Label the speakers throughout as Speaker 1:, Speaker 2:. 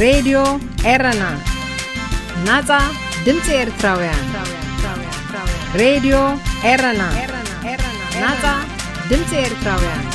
Speaker 1: Radio Erana ناتا دمتي إرتراويان راديو إرنا ناتا دمتي إرتراويان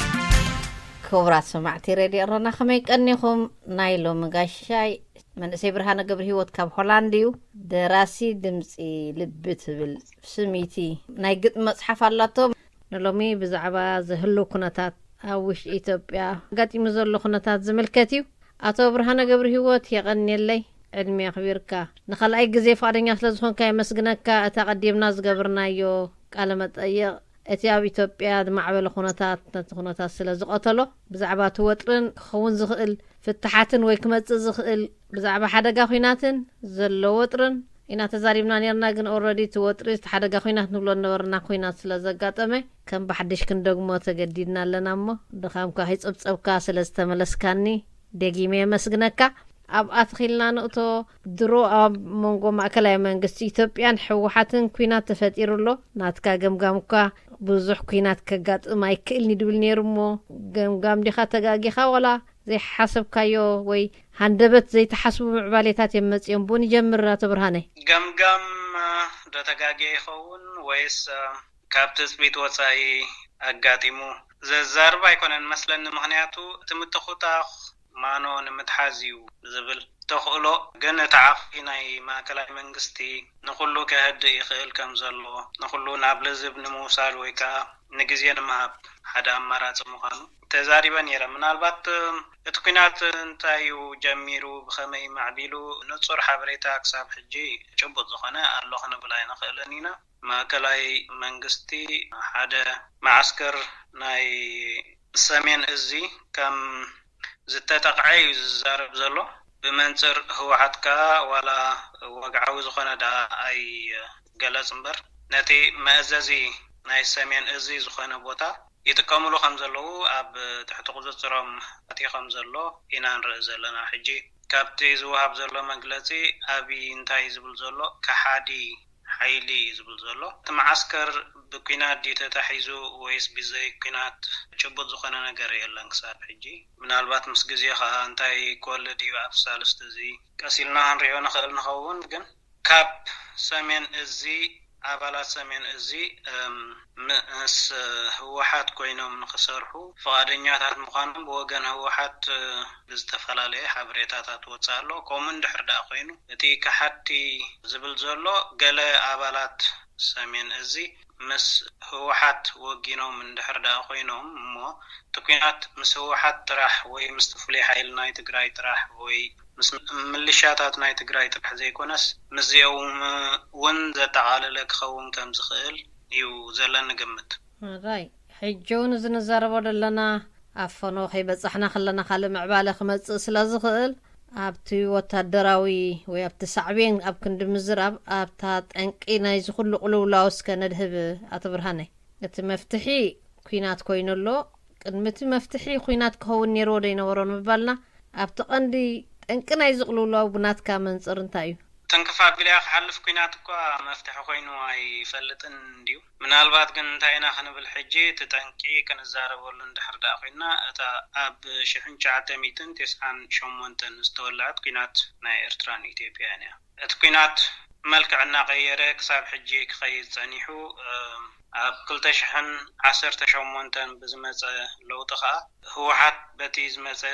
Speaker 2: كبرات سمعتي راديو إرنا خميك أنيكم نايلو مغاشاي من سيبرهانا قبل هيوت كاب هولانديو دراسي دمتي لبت بالسميتي نايقت مصحف اللاتو نلومي بزعبا زهلو كنتات أوش إيتوبيا قاتي مزولو كنتات زملكتيو أتو برهانا قبل هيوت يغني اللي علمي خبيرك نخلعي جزء فارنيا سلزون كاي مسجنك أتقدم ناس قبرنايو كلمة أي أتياب إثيوبيا معبل خونات سلزق أطلو بزعبات وطرن خون زخل فتحاتن ويكمت زخل بزعبة حدا خيناتن زلو وطرن إن تزاريبنا نيرنا جن already توتريست حدا خينات نقولنا نورنا خينات سلزقات أمي كم بحدش كندقمو تجديدنا لنا مو دخام كهيت أو كاسلستملس كاني دقيمة مسجنك أب أتخيلنا نقطة درو أب منقو معكلا منقص إثيوبيان حوحاتن كوينات تفتيرو له ناتكا جمجامكا بوزح كوينات كجات ما يكلني دول نيرمو جمجام دي خاتجاجي ولا زي حسب كايو وي هندبت زي تحسبوا معباليتات يمت ينبوني جمر تبرهاني
Speaker 3: جمجام دتجاجي خون ويس كابتس بيت وصاي أجاتيمو زربا يكون مثلا مهنياتو تمتخوتا مانو نمتحازيو زبل تخلو جنة عقيناي ما كلا منجستي نقولو كهد يخيل كم زلو نقولو نابل زبن موسال ويكا نجزيان ما حدا مرات مخانو تزاريبا يرى من البات اتقنات انتايو جميرو بخمي معبيلو نتصور حبريتا اكساب حجي شبط زخنا اللوخنا بلاي نخيلانينا ما كلاي منجستي حدا معسكر ناي سامين ازي كم زتتقعي زارب زلو بمنصر هو حدكا ولا وقعو زخنا دا اي جلس مبر نتي مازازي ناي سامين ازي زخنا بوتا يتكاملو خمزلو اب تحت قزصرم اتي خمزلو إنان رأزلنا حجي كابتي زوهاب زلو مجلسي ابي انتاي زبل زلو كحادي حيلي زبل زلو تمعسكر بكينات دي تتحيزو ويس بزي كينات شبط زخنا نقر يلان كساب حجي من البات مسجزيخا انتاي كل دي وابسالست زي كاسيلنا هنريو نخل نخون بجن كاب سامين ازي عبالات سامين ازي مس هوحات كوينو من خسرحو فقادنياتات مقانم بوغن هوحات بزتفلالي حبريتاتات وصالو كومن دحر دا خوينو اتي كحتي زبل زولو قال عبالات سامين ازي مس هوحات وغينو من دحر دا خوينهم مو تكوينات مس هوحات تراح وي مستفلي حيل ناي تقراي تراح وي مس ملشاتات ناي تقراي تراح زي كونس مس يوم ون زتعال لك خون كم زخيل يو زلنا قمت
Speaker 2: راي حجون زنزاربو دلنا عفنو خيبصحنا خلنا خال معباله خمص سلازخيل ابتي وتدراوي وي ابت صعبين اب كند مزراب ابتا طنقينا يزخل قلولاوس كندهب اتبرهاني ات مفتحي كوينات كوينلو قدمت مفتحي كوينات كهون نيرو دينورون مبالنا ابت قندي طنقنا يزقلولاو بنات كامنصر انتايو
Speaker 3: تنكفا بلا حلف كينات كو مفتح خوينو اي فلطن ديو من البات كن تاينا خن بالحجي تتنقي كنزاربو لندحر داخينا اتا اب شحن 990 شومونتن استولات كينات ناي ارتران ايثيوبيا اتكينات ملكعنا غيره كساب حجي خيز صنيحو اب كل تشحن 10 شومونتن بزمص لوطخا هو حد بتيز مص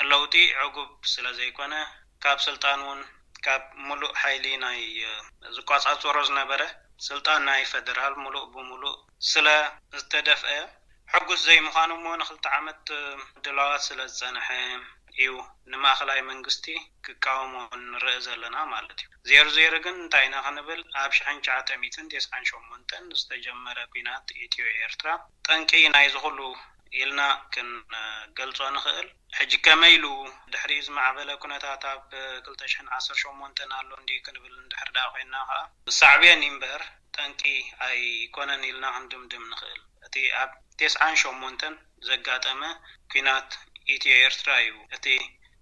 Speaker 3: لوطي عقب سلازي كونه كاب سلطانون كاب ملو حيلي ناي زقاصات ورز نبره سلطان ناي فدرال ملو بملو سلا استدفئ حقوس زي مخانو مو نخلت عمت دلوات سلا زنحه ايو نما خلاي منغستي كقاومو نرئز لنا مالتي زير كن تاينا خنبل ابشحن 990 استجمره كينات ايتيو ايرترا طنقي ناي زخلو يلنا كن قلصو نخل حج كميلو دحريز معبله كنتات اب كلتشن 10 شومونتنالو اندي كنبل دحر دا خويناها صعبين ينبر تنكي اي كونن يلنا عندم دم نخل اتي اب 9 شومونتن زغاطمه كينات ايتي ايرترايو اتي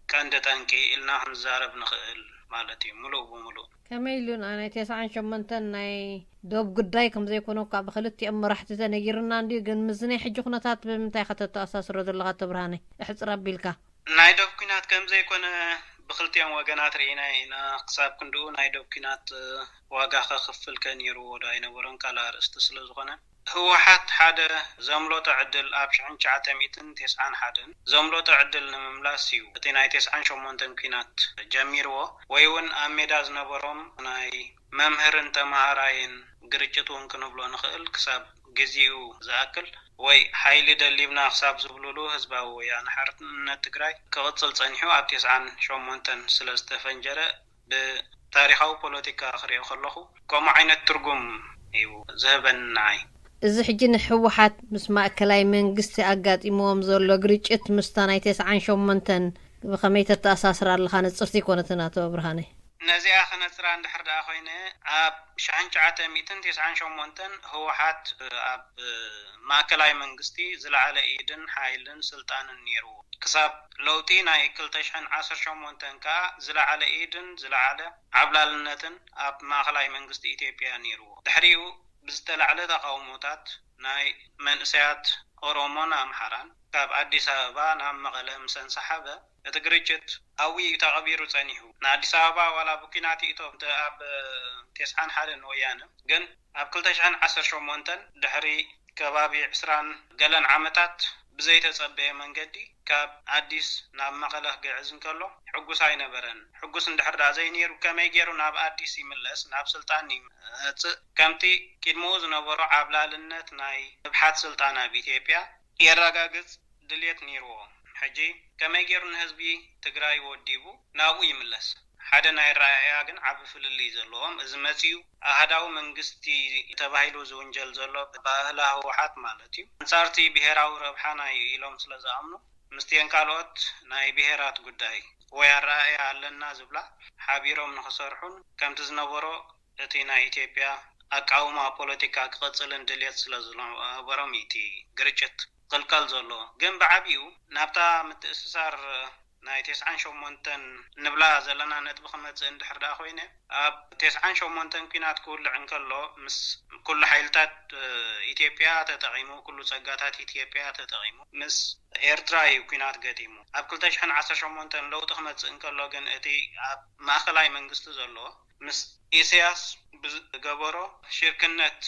Speaker 3: كان تنكي يلنا نزارب نخل مالتي ملو بملو
Speaker 2: كميلون انا 9 شومونتن ناي دوب قداي كم زي كونو كاب خلتي ام رحت تنيرنا ندي كن مزني حج خناتات بمنتاي خطت اساس رد لغه تبرهاني احصر بيلكا
Speaker 3: نايدوب كينات كم زي كون بخلتيان وغانات رينا قصاب كندو نايدو كينات واغا خفل كنيرو وداينا ورن كالا رست سلازغنا هو حدا زملو تعدل ابشعن 991 زملو تعدل نمملاسيو تيناي 98 كينات جميرو ويون اميدا زنبروم ناي ممهرن تمهراين غرچتون كنبلو نخل كساب غزيو زاكل ወይ ሓይሊ ደሊብና ክሳብ ዝብሉሉ ህዝባዊ ወያነ ሓርነት ትግራይ ክቕፅል ጸኒሑ ኣብ 98 ስለ ዝተፈንጀረ ብታሪኻዊ ፖለቲካ ክሪኦ ከለኹ ከምኡ ዓይነት ትርጉም እዩ ዝህበናይ
Speaker 2: እዚ ሕጂ ንሕወሓት ምስ ማእከላይ መንግስቲ ኣጋጢሞም ዘሎ ግርጭት ምስታ ናይ 98 ብኸመይ ተተኣሳስራ ኣለኻ ንፅርቲ ኮነትና ኣቶ ብርሃነ
Speaker 3: ነዚኣ ክነፅራ እንድሕር ደኣ ኮይነ ኣብ 1998 ህወሓት ኣብ ማእከላይ መንግስቲ ዝለዓለ ኢድን ሓይልን ስልጣንን ነይሩ ክሳብ ለውጢ ናይ 2018 ከዓ ዝለዓለ ኢድን ዝለዓለ ዓብላልነትን ኣብ ማእከላይ መንግስቲ ኢትዮጵያ ነይሩ ድሕሪኡ ብዝተለዓለ ተቃውሞታት ናይ መንእሰያት ኦሮሞን ኣምሓራን ካብ ኣዲስ ኣበባ ናብ መቐለ ምሰንሰሓበ እቲ ግርጭት ኣዊ ተቐቢሩ ጸኒሑ ንኣዲስ ኣበባ ዋላ ብኩናት ኢቶም ኣብ 91 ወያነ ግን ኣብ 2018 ድሕሪ ከባቢ 20 ገለን ዓመታት ብዘይተጸበየ መንገዲ ካብ ኣዲስ ናብ መቐለ ክግዕዝ እንከሎ ሕጉስ ኣይነበረን ሕጉስ እንድሕር ዳ ዘይነይሩ ከመይ ገይሩ ናብ ኣዲስ ይምለስ ናብ ስልጣን ይመጽእ ከምቲ ቅድሞ ዝነበሮ ዓብላልነት ናይ ብሓት ስልጣን ኣብ ኢትዮጵያ የረጋግጽ ድልየት ነይርዎ ሕጂ ከመይ ገይሩ ንህዝቢ ትግራይ ወዲቡ ናብኡ ይምለስ ሓደ ናይ ራእያ ግን ዓብ ፍልሊ ዘለዎም እዚ መጺኡ ኣሃዳዊ መንግስቲ ተባሂሉ ዝውንጀል ዘሎ ባህላዊ ህወሓት ማለት እዩ አንጻርቲ ብሄራዊ ረብሓ ናይ ኢሎም ስለ ዝኣምኑ ምስትየን ካልኦት ናይ ብሄራት ጉዳይ ወይ ራእያ ኣለና ዝብላ ሓቢሮም ንኽሰርሑን ከምቲ ዝነበሮ እቲ ናይ ኢትዮጵያ ኣቃውማ ፖለቲካ ክቕፅልን ድልየት ስለ ዝነበሮም እቲ ግርጭት قلقل زلو ግን بعبيو نابتا متأسسار ናይ 98 ንብላ ዘለና ነጥብ ክመጽ እንድሕር ዳ ኮይነ ኣብ 98 ኩናት ክውልዕ እንከሎ ምስ ኩሉ ሓይልታት ኢትዮጵያ ተጠቂሙ ኩሉ ጸጋታት ኢትዮጵያ ተጠቂሙ ምስ ኤርትራ ኩናት ገጢሙ ኣብ 2018 ለውጥ ክመጽ እንከሎ ግን እቲ ኣብ ማእከላይ መንግስቲ ዘሎ ምስ ኢሳያስ ገበሮ ሽርክነት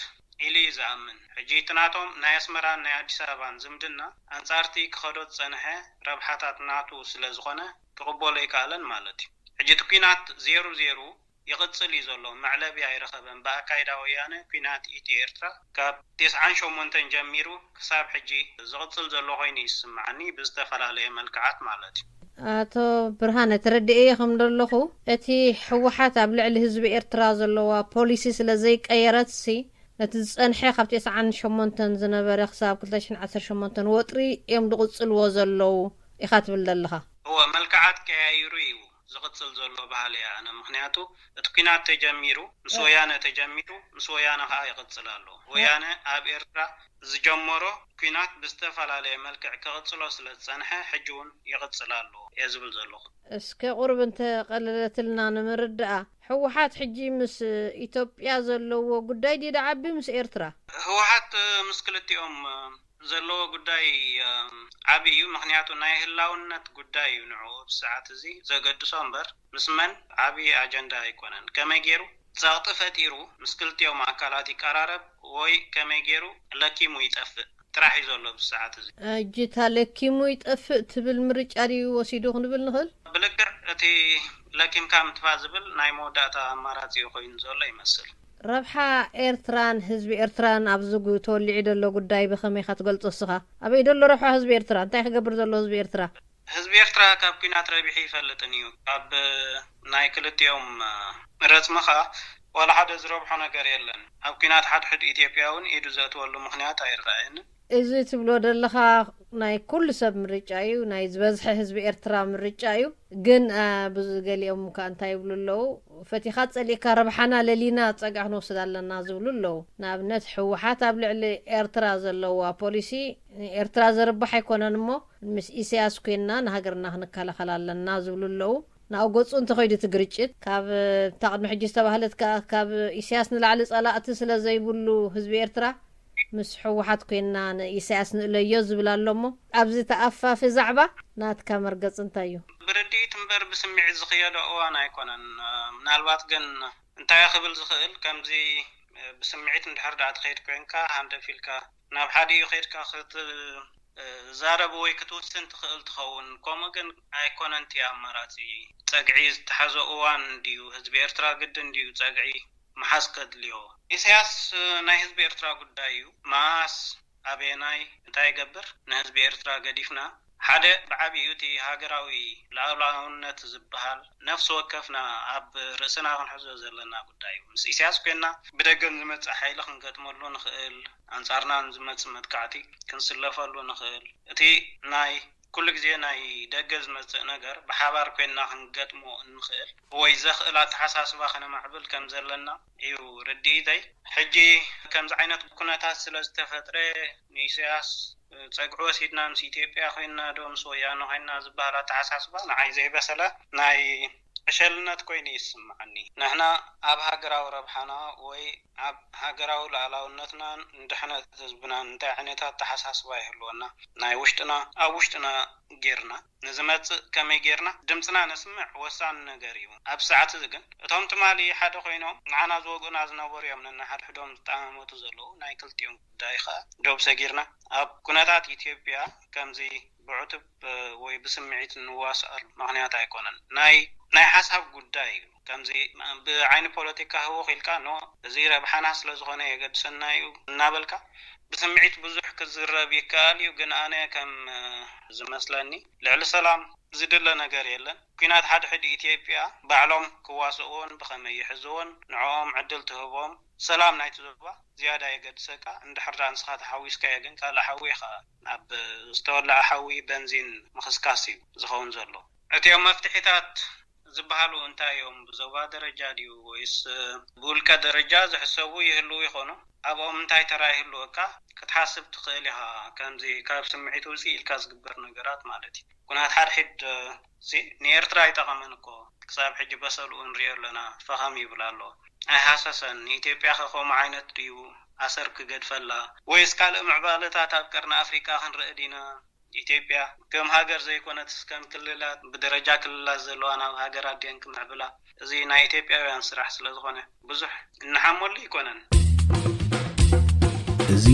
Speaker 3: ኢሊዛምን ሕጂ ትናቶም ናይ ኣስመራን ናይ ኣዲስ ኣበባን ዝምድና አንጻርቲ ክኸዶት ጸንሐ ረብሓታት ናቱ ስለ ዝኾነ ክቕበሎ ይካኣለን ማለት እዩ ሕጂ ኩናት 00 ይቕጽል እዩ ዘሎ መዕለቢ ኣይረኸበን ብኣካይዳ ወያነ ኩናት ኤርትራ ካብ 98 ጀሚሩ ክሳብ ሕጂ ዝቕጽል ዘሎ ኮይኑ ይስማዓኒ ብዝተፈላለየ መልክዓት ማለት እዩ
Speaker 2: ኣቶ ብርሃነ ተረድኤኹም ዘለኹ እቲ ሕወሓት ኣብ ልዕሊ ህዝቢ ኤርትራ ዘለዋ ፖሊሲ ስለ ዘይቀየረትሲ ነቲ ዝጸንሐ ካብ 98 ዝነበረ ክሳብ 2018 ወጥሪ እዮም ዝቕጽልዎ ዘለዉ ኢኻ ትብል ዘለኻ
Speaker 3: هو መልክዓት ቀያይሩ እዩ ዝቕጽል ዘሎ ባህሊ ኣነ ምክንያቱ እቲ ኩናት ተጀሚሩ ምስ ወያነ ተጀሚሩ ምስ ወያነ ከዓ ይቕጽል ኣሎ ወያነ ኣብ ኤርትራ ዝጀመሮ ኩናት ብዝተፈላለየ መልክዕ ክቕጽሎ ስለ ዝጸንሐ ሕጂ እውን ይቕጽል ኣሎ የዝብል ዘለኹ
Speaker 2: እስከ ቁርብ እንተቐለለትልና ንምርድኣ ሕወሓት ሕጂ ምስ ኢትዮጵያ ዘለዎ ጉዳይ ዲዳዓቢ ምስ ኤርትራ
Speaker 3: ህወሓት ምስ ክልቲኦም ዘለዎ ጉዳይ ዓብዩ ምክንያቱ ናይ ህላውነት ጉዳይ እዩ ንዑ ብሰዓት እዚ ዘገድሶ እምበር ምስ መን ዓብይ ኣጀንዳ ኣይኮነን ከመይ ገይሩ ጸቕጢ ፈጢሩ ምስ ክልቲኦም ኣካላት ይቀራረብ ወይ ከመይ ገይሩ ለኪሙ ይጠፍእ ጥራሕ እዩ ዘሎ ብሰዓት እዚ
Speaker 2: እጅታ ለኪሙ ይጠፍእ ትብል ምርጫ ድዩ ወሲዱ ክንብል ንኽእል
Speaker 3: ብልክዕ እቲ ለኪምካ ምትፋ ዝብል ናይ መወዳእታ ኣማራፂ ኮይኑ ዘሎ ይመስል
Speaker 2: ረብሓ ኤርትራን ህዝቢ ኤርትራን ኣብ ዝጉ ተወሊዑ ዘሎ ጉዳይ ብኸመይ ካ ትገልጾ እስኻ ኣበይ ዘሎ ረብሓ ህዝቢ ኤርትራ እንታይ ክገብር ዘሎ ህዝቢ ኤርትራ
Speaker 3: ህዝቢ ኤርትራ ካብ ኩናት ረቢሑ ይፈልጥን እዩ ካብ ናይ ክልቲኦም ረፅምኻ ወላ ሓደ ዝረብሖ ነገር የለን ኣብ ኩናት ሓድሕድ ኢትዮጵያውን ኢዱ ዘእትወሉ ምክንያት ኣይረአየንን
Speaker 2: እዚ ትብሎ ዘለኻ ናይ ኩሉ ሰብ ምርጫ እዩ ናይ ዝበዝሐ ህዝቢ ኤርትራ ምርጫ እዩ ግን ብዝገሊኦም ካ እንታይ ይብሉ ኣለዉ ፈቲኻ ጸሊእካ ረብሓና ለሊና ጸጋሕ ንወስድ ኣለና ዝብሉ ኣለዉ ንኣብነት ሕወሓት ኣብ ልዕሊ ኤርትራ ዘለዋ ፖሊሲ ኤርትራ ዘርባሕ ኣይኮነን እሞ ምስ ኢሳያስ ኮይንና ንሃገርና ክንከላኸል ኣለና ዝብሉ ኣለዉ ናብ ገጹ እንተኸይዱ እቲ ግርጭት ካብ ተቕድሚ ሕጂ ዝተባህለት ካብ ኢሳያስ ንላዕሊ ጸላእቲ ስለ ዘይብሉ ህዝቢ ኤርትራ مس حوحات كنا إساس نليوز بلا لمو أبزي تأفا في زعبة نات كامر قص انتايو
Speaker 3: بردي تنبر بسمع الزخيادة أوانا يكونن من الوقت جن انت يا خبل زخيل كم زي بسمعت اندحر دعت خير كوينكا هاندا فيلكا ناب حادي خيركا خط زارب وي كتوسن تخيل تخون كومجن أيكونن تي أمراتي تقعيز تحزو أوان ديو هزب إرترا قدن ديو تقعي محاسكد ليو إسياس ناي هزب إرترا قدايو ماس أبيناي انتاي قبر نهزب إرترا قديفنا حدا بعبي يوتي هاجراوي لاولاونت زبحال نفس وقفنا اب رسنا نحزو زلنا قدايو مس إسياس كنا بدغن زمت حيل خنكتملو نخيل انصارنا زمت متكعتي كنسلفلو نخيل اتي ناي كل جزء ناي دغز مص نجر بحبار كنا خنقطمو نخيل وي زخلا تحساسبا خنا معبل كم زلنا ايو رديداي حجي كم عينت كناتات سلازتفطره نيسياس صقعو سيدنا مس ኢትዮጵያ ኮይና ዶም ሶያኖ hayna ዝባላ ተዓሳስባ ናይ ዘይበሰለ ናይ እሸልነት ኮይኑ ይስማዓኒ ንሕና ኣብ ሃገራዊ ረብሓና ወይ ኣብ ሃገራዊ ላዕላውነትና እንድሕነት ህዝብና እንታይ ዓይነታት ተሓሳስባ ይህልወና ናይ ውሽጥና ኣብ ውሽጥና ጌርና ንዝመጽ ከመይ ጌርና ድምጽና ነስምዕ ወሳን ነገር እዩ ኣብ ሰዓት ዝግን እቶም ትማሊ ሓደ ኮይኖም ንዓና ዝወጉና ዝነበሩ እዮም ንሓድ ሕዶም ዝጣመቱ ዘለዉ ናይ ክልቲኦም ዳይኻ ዶብ ሰጊርና ኣብ ኩነታት ኢትዮጵያ ከምዚ بعتب وبسمعت النواسال مغنيات ايكونن ناي حساب ጉዳይ ከምዚ بعين ፖለቲካ هو خلقا نو زيره بحنا ስለዝኾነ የገድሰናዩ እናበልካ بسمعت ብዙሕ ክዝረብ ይካል እዩ ግን ኣነ ከም ዝመስለኒ ልዕሊ ሰላም ዝድለ ነገር የለን ኩናት ሓደ ኢትዮጵያ ባዕሎም ክዋስኡን ብኸመይ ይሕዝውን ንዖም ዕድል ትህቦም ሰላም ናይቲ ዞባ ዝያዳ የገድሰካ እንድሕርዳን ስኻት ሓዊስካ የግን ካላ ሓዊኻ ኣብ ዝተወላዓ ሓዊ በንዚን መኽስካሲ ዝኸውን ዘሎ እቲኦም መፍትሒታት ዝበሃሉ እንታዮም ብዞባ ደረጃ ድዩ ወይስ ብውልቀ ደረጃ ዝሕሰቡ ይህሉ ይኾኑ ኣብኦም እንታይ ተራ ይህልወካ ክትሓስብ ትኽእል ኢኻ ከምዚ ካብ ስምዒት ውፅእ ኢልካ ዝግበር ነገራት ማለት እዩ ኩናት ሓድሕድ ንኤርትራ ይጠቐመን እኮ ክሳብ ሕጂ በሰልኡ ንሪኦ ኣለና ፈኻም ይብል ኣሎ ኣይሓሰሰን ኢትዮጵያ ከኸም ዓይነት ድዩ ኣሰር ክገድፈላ ወይስ ካልእ ምዕባለታት ኣብ ቀርኒ ኣፍሪካ ክንርኢ ዲና ኢትዮጵያ ከም ሃገር ዘይኮነት ከም ክልላት ብደረጃ ክልላት ዘለዋ ናብ ሃገራት ድን ክምዕብላ እዚ ናይ ኢትዮጵያውያን ስራሕ ስለዝኾነ ብዙሕ እንሓመሉ ይኮነን
Speaker 4: እዚ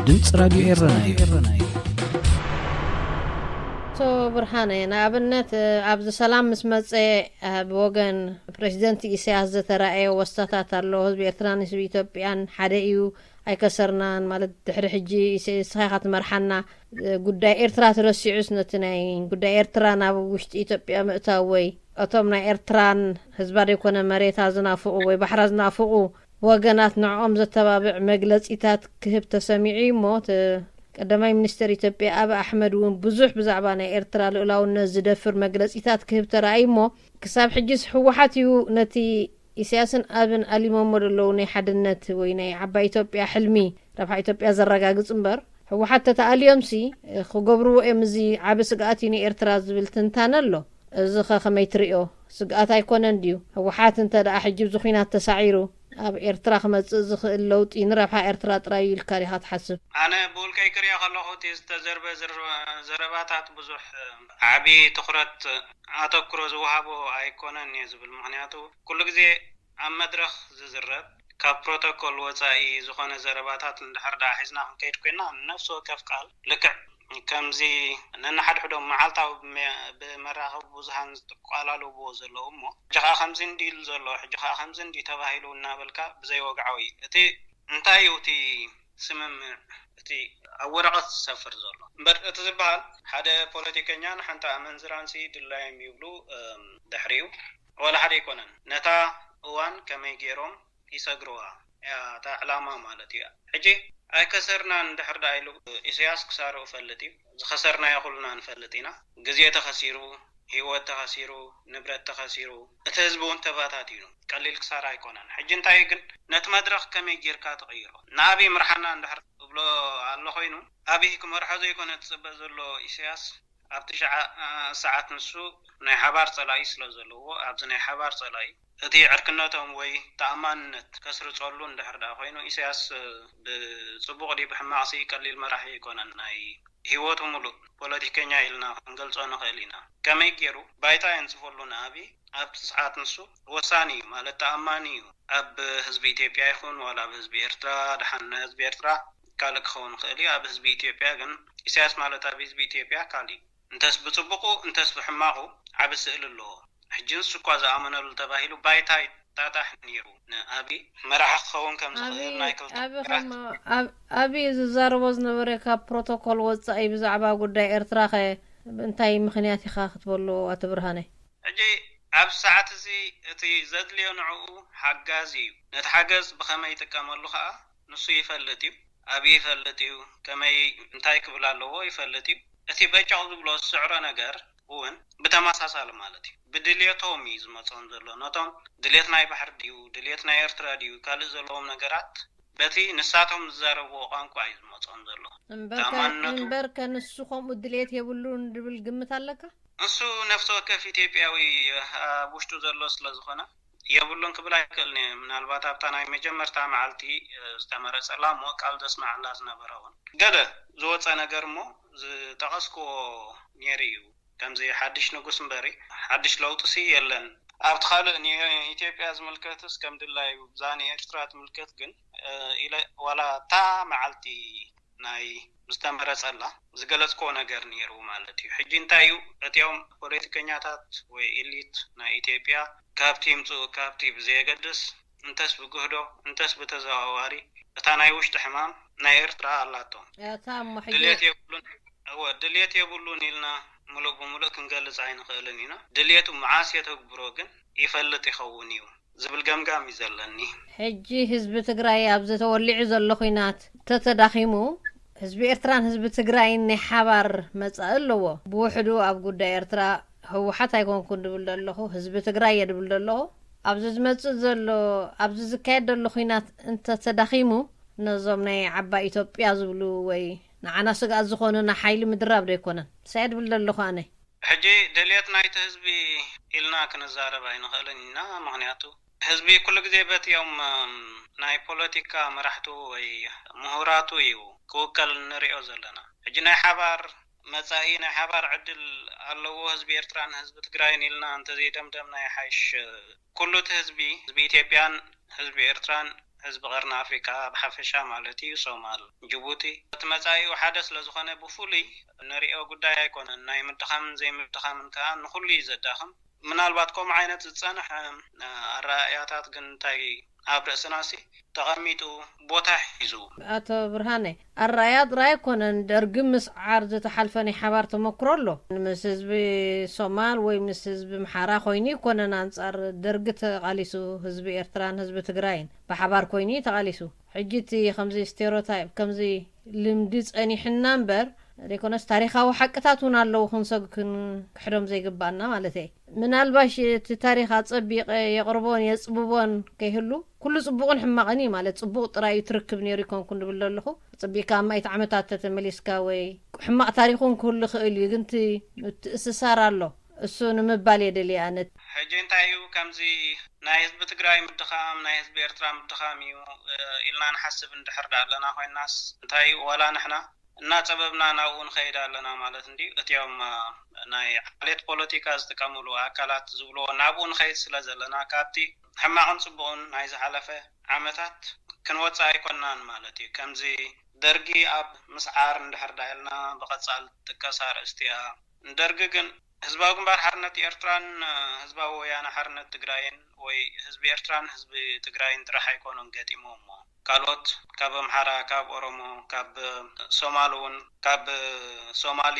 Speaker 4: ድምጽ ራድዮ ኤረና
Speaker 2: برهانه نابنت ابز سلام مسمص بوغن بريزيدنت ኢሳያስ ዘተራእየ ወስታታት ኣሎ ህዝቢ ኤርትራን ህዝቢ ኢትዮጵያን ሓደ እዩ ኣይከሰርናን ማለት ድሕሪ ሕጂ ኢሳያስ መርሓና ጉዳይ ኤርትራ ተረሲዑስ ነቲ ናይ ጉዳይ ኤርትራ ናብ ውሽጢ ኢትዮጵያ ምእታው ወይ እቶም ናይ ኤርትራን ህዝባ ደይኮነ መሬታ ዝናፍቁ ወይ ባሕራ ዝናፍቁ ወገናት ንዖም ዘተባብዕ መግለጺታት ክህብ ተሰሚዑ ሞት ቀዳማይ ሚኒስትር ኢትዮጵያ አብ አሕመድ ወን ብዙሕ ብዛዕባ ናይ ኤርትራ ልኡላውነት ዝደፍር መግለጺታት ክህብ ተራእይሞ ክሳብ ሕጂስ ሕወሓት እዩ ነቲ ኢሳያስን ኣብን ኣሊሞም ወደለው ናይ ሓድነት ወይ ናይ ዓባይ ኢትዮጵያ ሕልሚ ረብሓ ኢትዮጵያ ዘረጋግጽ እምበር ሕወሓት ተተኣልዮምሲ ክገብርዎ እዮም እዚ ዓብ ስግኣት እዩ ንኤርትራ ዝብል ትንታነ ኣሎ እዚ ከመይ ትሪኦ ስግኣት ኣይኮነን ድዩ ሕወሓት እንተ ደኣ ሕጂ ብዝኹናት ተሳዒሩ ኣብ ኤርትራ ክመጽእ ዝኽእል ለውጢ ንረብሓ ኤርትራ ጥራይ ኢልካ ዲኻ ትሓስብ
Speaker 3: ኣነ ብውልቀይ ክሪኦ ከለኹ እቲ ዝተዘርበ ዘረባታት ብዙሕ ዓብዪ ትኹረት ኣተኩሮ ዝወሃቦ ኣይኮነን እየ ዝብል ምክንያቱ ኩሉ ግዜ ኣብ መድረኽ ዝዝረብ ካብ ፕሮቶኮል ወፃኢ ዝኾነ ዘረባታት እንድሕር ዳ ሒዝና ክንከይድ ኮይና ነፍሲ ወከፍ ቃል ልክዕ ከምዚ ነናሓድሕዶም መዓልታዊ ብመራኸቢ ብዙሃን ዝጠቃላለዎ ዘለዉ እሞ ሕጂ ኸ ከምዚ እንዲል ዘሎ ሕጂ ኸ ከምዚ እንዲ ተባሂሉ እናበልካ ብዘይወግዓዊ እቲ እንታይ እዩ እቲ ስምምዕ እቲ ኣብ ወረቐት ዝሰፍር ዘሎ እምበር እቲ ዝበሃል ሓደ ፖለቲከኛን ሓንቲ ኣመንዝራንሲ ድላዮም ይብሉ ድሕሪኡ ወላ ሓደ ይኮነን ነታ እዋን ከመይ ገይሮም ይሰግርዋ እታ ዕላማ ማለት እያ ሕጂ ኣይከሰርና እንድሕር ዳ ኢሉ ኢሳያስ ክሳርኡ ፈልጥ እዩ ዝኸሰርና ይኹልና ንፈልጥ ኢና ግዜ ተኸሲሩ ህይወት ተኸሲሩ ንብረት ተኸሲሩ እቲ ህዝቢ እውን ተባታት እዩ ቀሊል ክሳር ኣይኮነን ሕጂ እንታይ ግን ነቲ መድረኽ ከመይ ጌርካ ተቐይሮ ንኣብዪ ምርሓና እንድሕር ብሎ ኣሎ ኮይኑ ኣብዪ ክመርሖ ዘይኮነ ትፅበእ ዘሎ ኢሳያስ ኣብትሽዓ ሰዓት ንሱ ናይ ሓባር ጸላይ ስለ ዘለዎ ኣብዚ ናይ ሓባር ጸላይ እቲ ዕርክነቶም ወይ ተኣማንነት ከስርጸሉ እንድሕር ዳ ኮይኑ ኢሳያስ ብጽቡቕ ዲ ብሕማቕሲ ቀሊል መራሒ ይኮነን ናይ ህይወቱ ሙሉእ ፖለቲከኛ ኢልና ክንገልጾ ንኽእል ኢና ከመይ ገይሩ ባይታ የንጽፈሉ ንኣብይ ኣብ ሰዓት ንሱ ወሳኒ ማለት ተኣማኒ እዩ ኣብ ህዝቢ ኢትዮጵያ ይኹን ወላ ኣብ ህዝቢ ኤርትራ ድሓን ህዝቢ ኤርትራ ካልእ ክኸውን ክእል እዩ ኣብ ህዝቢ ኢትዮጵያ ግን ኢሳያስ ማለት ኣብ ህዝቢ ኢትዮጵያ ካልእ እንተስ ብጽቡቑ እንተስ ብሕማቑ ዓብ ስእሊ ኣለዎ ሕጂ ንሱ እኳ ዝኣመነሉ ተባሂሉ ባይታ ታታሕ ነይሩ ንኣብይ መራሒ ክኸውን ከም ዝኽእል ናይ
Speaker 2: ኣብይ ዝዛረቦ ዝነበረ ካብ ፕሮቶኮል ወጻኢ ብዛዕባ ጉዳይ ኤርትራ ኸ እንታይ ምኽንያት ኢኻ ክትበሉ ኣቶ ብርሃነ
Speaker 3: ሕጂ ኣብ ሰዓት እዚ እቲ ዘድልዮ ንዕኡ ሓጋዝ እዩ ነቲ ሓገዝ ብኸመይ ይጥቀመሉ ከዓ ንሱ ይፈልጥ እዩ ኣብይ ይፈልጥ እዩ ከመይ እንታይ ክብል ኣለዎ ይፈልጥ እዩ እቲ በጫቕ ዝብሎ ዝስዕሮ ነገር እውን ብተመሳሳሊ ማለት እዩ ብድልየቶም እዩ ዝመፅኦም ዘሎ ነቶም ድልየት ናይ ባሕሪ ድዩ ድልየት ናይ ኤርትራ ድዩ ካልእ ዘለዎም ነገራት በቲ ንሳቶም ዝዛረብዎ ቋንቋ እዩ ዝመፅኦም ዘሎ
Speaker 2: እምበር ከንሱ ከምኡ ድልየት የብሉን ድብል ግምት ኣለካ
Speaker 3: እሱ ነፍሲ ወከፍ ኢትዮጵያዊ ኣብ ውሽጡ ዘሎ ስለ ዝኾነ የብሉን ክብል ኣይክእልኒ ምናልባት ኣብታ ናይ መጀመርታ መዓልቲ ዝተመረፀላ እሞ ቃል ዘስማዕላ ዝነበረ እውን ገለ ዝወፀ ነገር እሞ ዝጠቐስክዎ ነይሩ እዩ ከምዚ ሓድሽ ንጉስ እምበሪ ሓድሽ ለውጥሲ የለን ኣብቲ ካልእ ንኢትዮጵያ ዝምልከትስ ከም ድላይ ብዛኒ ኤርትራ ትምልከት ግን ዋላ እታ መዓልቲ ናይ ዝተመረፀላ ዝገለጽክዎ ነገር ነይሩ ማለት እዩ ሕጂ እንታይ እዩ እቲኦም ፖለቲከኛታት ወይ ኤሊት ናይ ኢትዮጵያ ካብቲ ይምፅኡ ካብቲ ብዘየገድስ እንተስ ብግህዶ እንተስ ብተዘዋዋሪ እታ ናይ ውሽጢ ሕማም ናይ ኤርትራ ኣላቶም ድልየት የብሉን ኢልና ሙሉእ ብሙሉእ ክንገልጽ ኣይንኽእልን ኢና ድልየቱ መዓስ የተግብሮ ግን ይፈልጥ ይኸውን እዩ ዝብል ገምጋም እዩ ዘለኒ
Speaker 2: ሕጂ ህዝቢ ትግራይ ኣብ ዝተወሊዑ ዘሎ ኩናት ተተዳኺሙ ህዝቢ ኤርትራን ህዝቢ ትግራይን ናይ ሓባር መጻኢ ኣለዎ ብውሕዱ ኣብ ጉዳይ ኤርትራ ህወሓት ኣይኮንኩን ድብል ዘለኹ ህዝቢ ትግራይ የድብል ዘለኹ ኣብዚ ዝመጽእ ዘሎ ኣብዚ ዝካየድ ዘሎ ኩናት እንተተዳኺሙ ነዞም ናይ ዓባይ ኢትዮጵያ ዝብሉ ወይ ንዓና ስጋእ ዝኾኑ ናይ ሓይሊ ምድራብ ዶ ይኮነን ሳይድ ብል ዘለኹ ኣነ
Speaker 3: ሕጂ ድልየት ናይቲ ህዝቢ ኢልና ክንዛረብ ኣይንኽእልን ኢና ምክንያቱ ህዝቢ ኩሉ ግዜ በትዮም ናይ ፖለቲካ መራሕቱ ወይ ምሁራቱ እዩ ክውከል ንሪኦ ዘለና ሕጂ ናይ ሓባር መጻኢ ናይ ሓባር ዕድል ኣለዎ ህዝቢ ኤርትራን ህዝቢ ትግራይን ኢልና እንተዘይደምደም ናይ ሓይሽ ኩሉ እቲ ህዝቢ ኢትዮጵያን ህዝቢ ኤርትራን ህዝቢ ቀርኒ ኣፍሪካ ብሓፈሻ ማለት እዩ ሶማል ጅቡቲ እቲ መጻኢኡ ሓደ ስለ ዝኾነ ብፍሉይ ንሪኦ ጉዳይ ኣይኮነን ናይ ምድኻምን ዘይምድኻምን ከዓ ንኹሉ እዩ ዘዳኽም ምናልባት ከምኡ ዓይነት ዝፀንሐ ኣረኣእያታት ግን እንታይ ኣብ ርእስናሲ ተቐሚጡ ቦታ ሒዙ
Speaker 2: ኣቶ ብርሃነ ኣረኣእያት ጥራይ ኣይኮነን ደርጊ ምስ ዓር ዝተሓልፈ ናይ ሓባር ተመክሮ ኣሎ ምስ ህዝቢ ሶማል ወይ ምስ ህዝቢ ምሓራ ኮይኑ ይኮነን አንጻር ደርጊ ተቓሊሱ ህዝቢ ኤርትራን ህዝቢ ትግራይን ብሓባር ኮይኑ ተቓሊሱ ሕጂ እቲ ከምዚ ስቴሪዮታይፕ ከምዚ ልምዲ ፀኒሕና እምበር ደይኮነስ ታሪኻዊ ሓቅታት እውን ኣለዉ ክሕዶም ዘይግባአና ማለት እዩ ምናልባሽ እቲ ታሪክ ኣፀቢቐ የቕርቦን የፅብቦን ከይህሉ ኩሉ ፅቡቕን ሕማቕን እዩ ማለት ፅቡቕ ጥራይ ትርክብ ነይሩ ይኮንኩን ድብል ኣለኹ ፅቢቕካ ማይት ዓመታት ተመሊስካ ወይ ሕማቕ ታሪኹን ክህሉ ክእል እዩ ግን ትእስሳር ኣሎ እሱ ንምባል የደልየ ኣነ
Speaker 3: ሕጂ እንታይ እዩ ከምዚ ናይ ህዝቢ ትግራይ ምድኻም ናይ ህዝቢ ኤርትራ ምድኻም እዩ ኢልና ንሓስብ እንድሕር ኣለና ኮይናስ እንታይ ዋላ ንሕና እናፀበብና ናብኡ ንኸይድ ኣለና ማለት እንድዩ እትዮም ናይ ዓሌት ፖለቲካ ዝጥቀምሉ ኣካላት ዝብልዎ ናብኡ ንኸይድ ስለ ዘለና ካብቲ ሕማቕን ፅቡቕን ናይ ዝሓለፈ ዓመታት ክንወፅእ ኣይኮንናን ማለት እዩ ከምዚ ደርጊ ኣብ ምስዓር እንድሕር ዳኢልና ብቐፃል ጥቀሳ ርእስቲያ ደርጊ ግን ህዝባዊ ግንባር ሓርነት ኤርትራን ህዝባዊ ወያነ ሓርነት ትግራይን ወይ ህዝቢ ኤርትራን ህዝቢ ትግራይን ጥራሕ ኣይኮኑን ገጢሞም እሞ ካልኦት ካብ ኣምሓራ ካብ ኦሮሞ ካብ ሶማል እውን ካብ ሶማሊ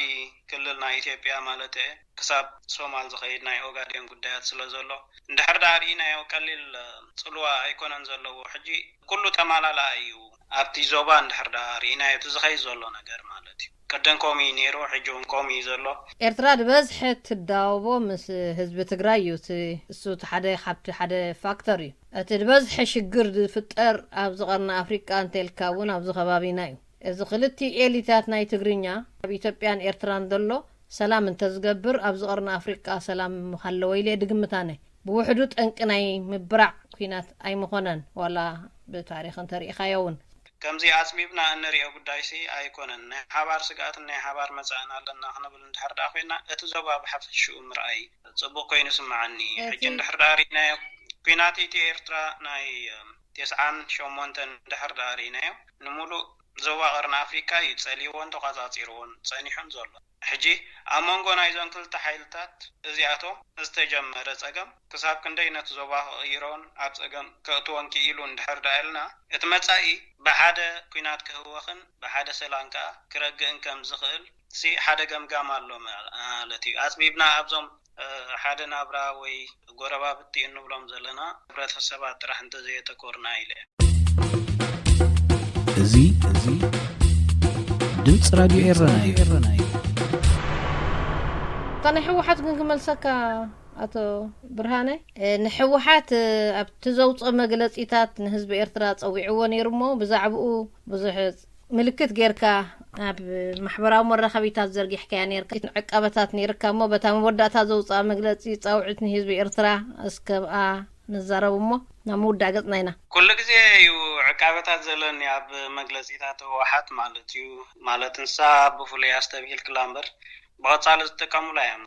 Speaker 3: ክልል ናይ ኢትዮጵያ ማለት ክሳብ ሶማል ዝኸይድ ናይ ኦጋዴን ጉዳያት ስለ ዘሎ እንድሕር ዳ ርኢናዮ ቀሊል ፅልዋ ኣይኮነን ዘለዎ ሕጂ ኩሉ ተማላላ እዩ ኣብቲ ዞባ እንድሕር ዳ ርኢናዮ እቲ ዝኸይድ ዘሎ ነገር ማለት እዩ ቀደም ኮሚ ነይሩ ሕጂ እውን ኮሚ ዘሎ
Speaker 2: ኤርትራ ድበዝሐ ትዳወቦ ምስ ህዝቢ ትግራይ እዩ እሱ ሓደ ካብቲ ሓደ ፋክተር እዩ እቲ ድበዝሐ ሽግር ዝፍጠር ኣብ ዝቐርኒ ኣፍሪቃ እንተልካ እውን ኣብዚ ከባቢና እዩ እዚ ክልቲ ኤሊታት ናይ ትግርኛ ኣብ ኢትዮጵያን ኤርትራን ዘሎ سلام انت زقبر ابز قرن افريقيا سلام مخلوي لي دغمتانه بوحدو طنقناي مبرع كينات اي مخونن ولا بتاريخ انت ريخايون
Speaker 3: كمزي عصبيبنا نريو قدايسي ايكونن حبار سقاتنا حبار مصانا لنا خنبل اندحر داخينا اتزوبا بحفشو مرأي صبو كوين سمعني حجن دحر دارينا كيناتي تي ارترا ناي 98 دحر دارينا نمولو زوا قرن افريقيا يصليون تقاصاصيرون صنيحن زلو حجي امونغو نايزون كل تحيلتات ازياتو استجمر صقم كساب كندينت زوا غيرون اب صقم كتوان كيلو اندحر دالنا اتمصاي بحاده كينات كهوخن بحاده سلانكا كرغن كم زخل سي حاده گمگام الله مالتي اسبيبنا ابزوم حاده نابرا وي غوربا بتي انبلوم زلنا براتسبات راح انت زي تكورنا ايله
Speaker 4: زي دمص راديو إيرناي
Speaker 2: طني حوحات كنملسك اتو برهانه نحوحات ابتزوص مغلصيتات نحزب ኤርትራ صويعو نيرمو بزعبو بزح ملكت غيركا اب محبراو مرخبيتات زرغي حكايه نيركا عقبتات نيركا مو بتام وداتا زوصا مغلصي صوعت نحزب ኤርትራ اسكبا نزاربمو نمود داغصناينا
Speaker 3: كل غزي يو عقبتات زلن ياب مغلصيتات وحات مالتيو مالتنسا بفولي استبيل كلامبر بقصال استكملايم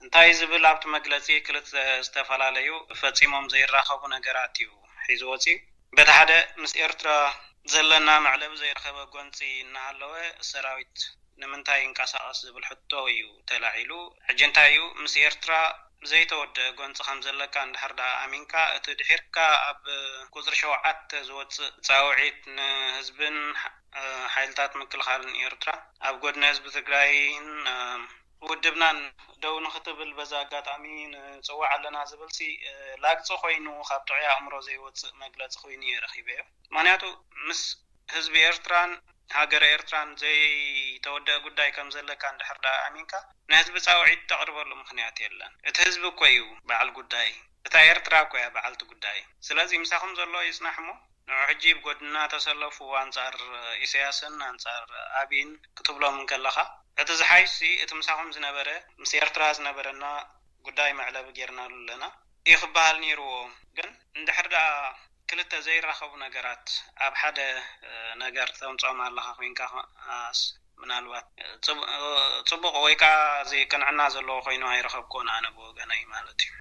Speaker 3: انتاي زبل ابت مغلصي كلت استفالاليو فصيمم زيراخبو نغراتيو حيزوصي بتحده مس ኤርትራ زلنا معلب زيرخبه غونصي نالوه سراويت نمنتاي انقاساس زبل حتو يو تلاعيلو حجنتايو مس ኤርትራ زيتود غونص خمزلكا اندحردا امينكا اتدحيركا اب كوزر شوعات زوص صاوعيت حزبن حيلتات مكلخالن ኤርትራ اب غودنا حزب تግራይን ودبنان دو نختبل بزاغاتامي صواع لنا زبلسي لاقصو خوينو خابطعيا امرو زيوت مغلص خويني رخيبه معناتو مس حزب ኤርትራን هاجر ኤርትራን زي تودى ጉዳይ ከም ዘለካ اندحردا امينكا نحزب صاوعيت تقربلو مخنيات يلان ات حزب كويو بعل ጉዳይ اتا ኤርትራ كويا بعلت ጉዳይ ስለዚህ مساخم زلو يسنحمو حجيب قدنا تسلفوا انصار إسياسن انصار ابين كتبلو من كلخا اتزحايسي اتمساهم زنبره مس ኤርትራ زنبرنا ጉዳይ معلب غيرنا لنا يخبال نيرو ግን እንደحرዳ كلتا زي راخو ነገራት اب حدا ነገር ተምጾም አለኻ ኮይንካ ምናልባት ጽቡቕ ወይካ زي كنعنا زلو ኮይኑ አይረኸብኮን አነ በወገናይ ማለት እዩ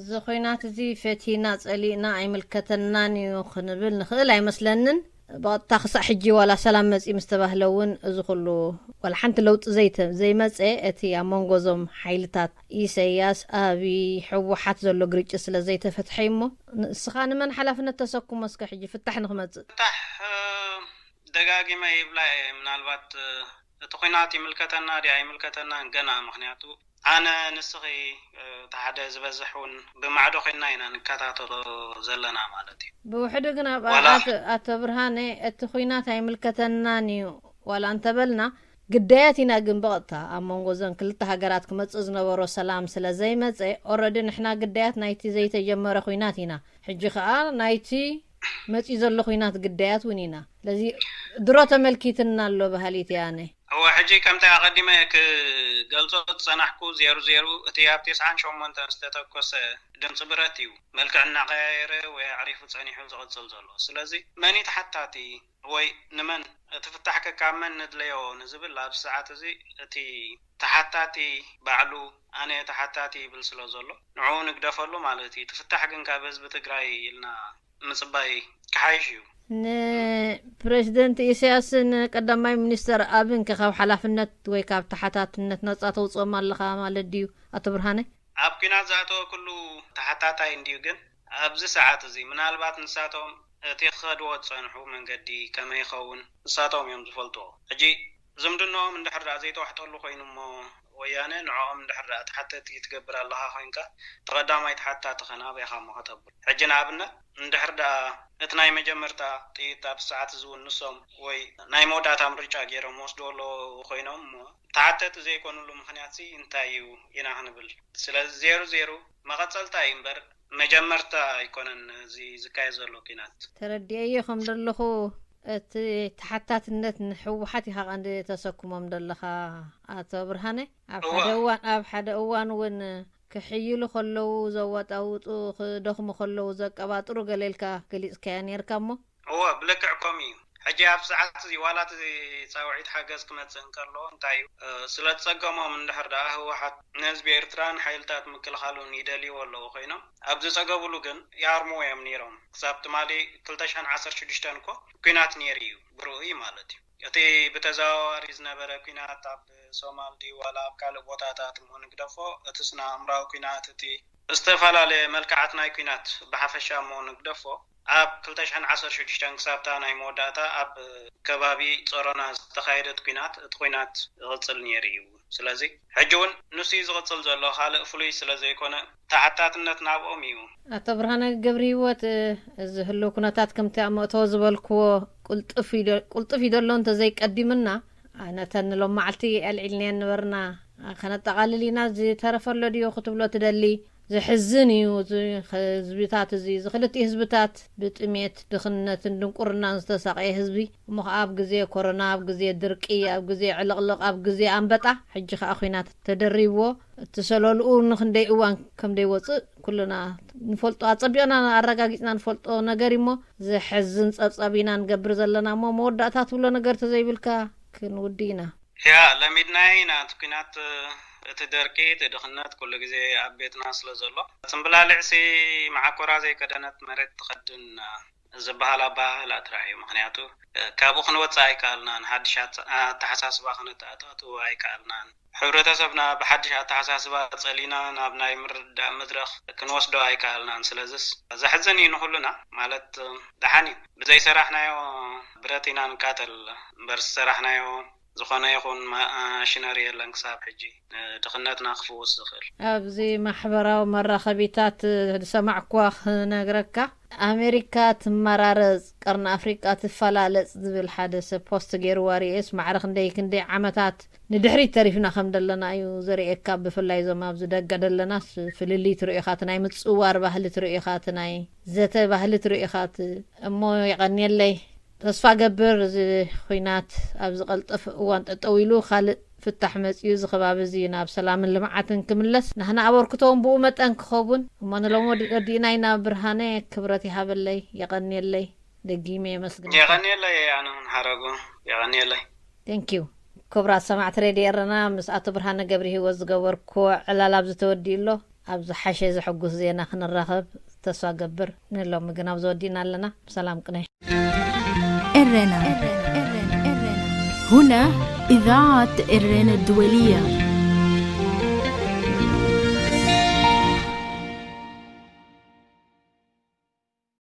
Speaker 2: زخوينات زي فتينا صلينا عملكتنا نخنبل نخل አይመስለንን بطاخص حجي ولا سلام مصي مستبهلون ازخلو ولا حنت لوط زي مصي اتي امونغوزم حيلتات إسياس ابي حوحات زلو غريጭ ስለ زي تفتحيمو سخان من حلفنا تسكم مسك حجي فتحنا خمص
Speaker 3: فتح دغاغي ما يبلا منالبات تخيناتي ملكتنا دي اي ملكتنا غنا مخنياتو انا نسخي تحد زبزحون بمعدو خينا ينا نكاتاتو زلنا مالتي
Speaker 2: بوحدو غنا بات اتبرهاني اتخينات اي ملكتنا نيو ولا انت بلنا قدياتنا جنبقتها امونغوزن كلتا هاجرات كمص نبرو سلام سلا زي مصي اوريدي نحنا قديات نايتي زي تجمره خويناتينا حجي خا نايتي مصي زلو خوينات قديات ونينا لذي درو تملكيتنا لو بهاليت يعني
Speaker 3: هو حجي كم تقدمك قلصت صنحكو 00 اتياب 98 استتكوس دمص براتيو ملكعنا غير ويعرف صنيحو زغصل زلو سلازي ماني تحتاتي وي نمن تفتحك كامن ندليو نزبل لاب ساعات زي اتي تحتاتي بعلو انا تحتاتي بالسلو زلو نعو نقدفلو مالتي تفتحك كابز بتግራይ لنا مصباي كحايشيو
Speaker 2: بريزيدنت إسياس قدامي منستر أبن كخاو حلافنت ويكاب تحتاتنت نصا توصوم اللخا مالديو أتبرهاني
Speaker 3: أبكينا ذاتو كله تحتاتا انديو جن أبز ساعات زي منالبات نساتهم تيخدوات صنحو من قدي كما يخون نساتهم يوم زفلتو أجي زمدنو من دحر زيتو حتقلو خوينمو ويانا نعوم دحر حتى تيتقبر الله خوينكا تقدامي تحتا تخنا بيخا مخطبر حجنا عبنا ندحر اتناي مجمرتا تيتا بساعات زون نصوم وي ناي موداتا مريچا غيرو موسدولو خوينوم تعتت زي كونلو مخنياتي انتايو يناهنبل سلا 00 مقصلتا ينبر مجمرتا يكونن زي زكاي زلو كينات
Speaker 2: ترديي خم دلخو تحتاتነት ንሕወሓት ኢኻ ቀንዲ ተሰኩሞም ደለኻ ኣቶ ብርሃነ ኣብ ሓደ እዋን እውን ክሕይሉ ከለዉ ዘወጣውጡ ክደኽሙ ከለዉ ዘቀባጥሩ ገሌልካ ገሊፅከያ ነርካ እሞ
Speaker 3: ብልክዕኮም እዩ ሕጂ ኣብ ሰዓት እዚ ዋላት ፃውዒት ሓገዝ ክመፅእ እንከሎ እንታይ እዩ ስለተፀገሞም እንድሕር ደኣ ህወሓት ንህዝቢ ኤርትራን ሓይልታት ምክልኻሉን ይደልይዎ ኣለዉ ኮይኖም ኣብ ዝፀገቡሉ ግን ይኣርምዎ እዮም ነይሮም ክሳብ ትማሊ 2016 እኮ ኩናት ነይሩ እዩ ብርኡይ ማለት እዩ እቲ ብተዘዋዋሪ ዝነበረ ኩናት ኣብ ሶማል ድዩ ዋላ ኣብ ካልእ ቦታታት ምሆን ግደፎ እቲ ስና እምራዊ ኩናት እቲ ዝተፈላለየ መልክዓት ናይ ኩናት ብሓፈሻ ምሆን ግደፎ ኣብ 2016 ክሳብታ ናይ መወዳእታ ኣብ ከባቢ ጾሮና ዝተኻየደት ኩናት እቲ ኩናት ዝቕፅል ነይሩ እዩ ስለዚ ሕጂ እውን ንሱ ዝቕፅል ዘሎ ካልእ ፍሉይ ስለዘይኮነ ተሓታትነት ናብኦም እዩ
Speaker 2: ኣቶ ብርሃነ ገብረ ህይወት እዚ ህልው ኩነታት ከምቲ ኣመእተዎ ዝበልክዎ ቁልጥፍ ይደሎ እንተዘይቀዲምና ነተንሎም መዓልቲ ኣልዒልናያ ነበርና ከነጠቓልል ኢና ዝተረፈሎ ድዮ ክትብሎ ትደሊ ዝሕዝን እዩ ህዝብታት እዚ ዝኽልቲኡ ህዝብታት ብጥሜት ድኽነትን ድንቁርናን ዝተሳቀየ ህዝቢ እሞ ኣብ ግዜ ኮሮና ኣብ ግዜ ድርቂ ኣብ ግዜ ዕልቕልቕ ኣብ ግዜ ኣንበጣ ሕጂ ከዓ ኩናት ተደሪብዎ እትሰለልኡ ንክንደይ እዋን ከም ደይወፅእ ኩልና ንፈልጦ ኣፀቢቕና ኣረጋጊፅና ንፈልጦ ነገር እሞ ዝሕዝን ፀብፀብ ኢና ንገብር ዘለና እሞ መወዳእታት ብሎ ነገር ተዘይብልካ ክንውዲ ኢና
Speaker 3: ያ ለሚድናይ ኢና እቲ ኩናት እቲ ደርቂ እቲ ድኽነት ኩሉ ግዜ ኣብ ቤትና ስለ ዘሎ ፅምብላልዕሲ ማዓኮራ ዘይከደነት መሬት ትኸድን ዝበሃል ኣባህላ ጥራሕ እዩ ምክንያቱ ካብኡ ክንወፅእ ኣይከኣልናን ሓድሽ ኣተሓሳስባ ክንተኣታትው ኣይከኣልናን ሕብረተሰብና ብሓድሽ ኣተሓሳስባ ፀሊና ናብ ናይ ምርዳእ መድረኽ ክንወስዶ ኣይከኣልናን ስለዚስ ዘሕዝን እዩ ንኩሉና ማለት ደሓን እዩ ብዘይሰራሕናዮ ብረት ኢና ንቃተል እምበር ዝሰራሕናዮ ዝኾነ ይኹን ማሽነሪ የለን ክሳብ ሕጂ ድኽነትና ክፍውስ ዝኽእል
Speaker 2: ኣብዚ ማሕበራዊ መራኸቢታት ዝሰማዕኳ ክነግረካ ኣሜሪካ ትመራረፅ ቀርኒ ኣፍሪቃ ትፈላለፅ ዝብል ሓደ ሰብ ፖስት ገይርዋ ርኤስ ማዕረ ክንደይ ዓመታት ንድሕሪት ተሪፍና ከም ደለና እዩ ዘርእየካ ብፍላይ ዞም ኣብዚ ደገ ደለና ፍልልይ ትሪኦ ኢኻ ናይ ምፅዋር ባህሊ ትሪኦ ኢኻ ናይ ዘተ ባህሊ ትሪኦ ኢኻ እሞ ይቐኒየለይ ተስፋ ገብር እዚ ኩናት ኣብ ዝቐልጠፍ እዋን ጠጠው ኢሉ ካልእ ፍታሕ መፅኡ ዝኸባቢ እዚ ናብ ሰላምን ልምዓትን ክምለስ ንሕና ኣበርክቶውን ብኡ መጠን ክኸውን እሞ ንሎም ወዲእና ኢና ብርሃነ ክብረት ይሃበለይ የቐኒየለይ ደጊሜ የመስግን
Speaker 3: የቐኒየለይ ኣነ ሓረጉ የቐኒየለይ
Speaker 2: ቴንኪዩ ክቡራት ሰማዕቲ ሬድዮ ኤረና ምስ ኣቶ ብርሃነ ገብረ ህይወት ዝገበርኩ ዕላል ኣብ ዝተወዲኡሎ ኣብ ዝሓሸ ዘሐጉስ ዜና ክንራኸብ ተስፋ ገብር ንሎም ግን ኣብ ዘወዲእና ኣለና ሰላም ቅነ
Speaker 5: إرنا هنا إذاعة إرنا الدولية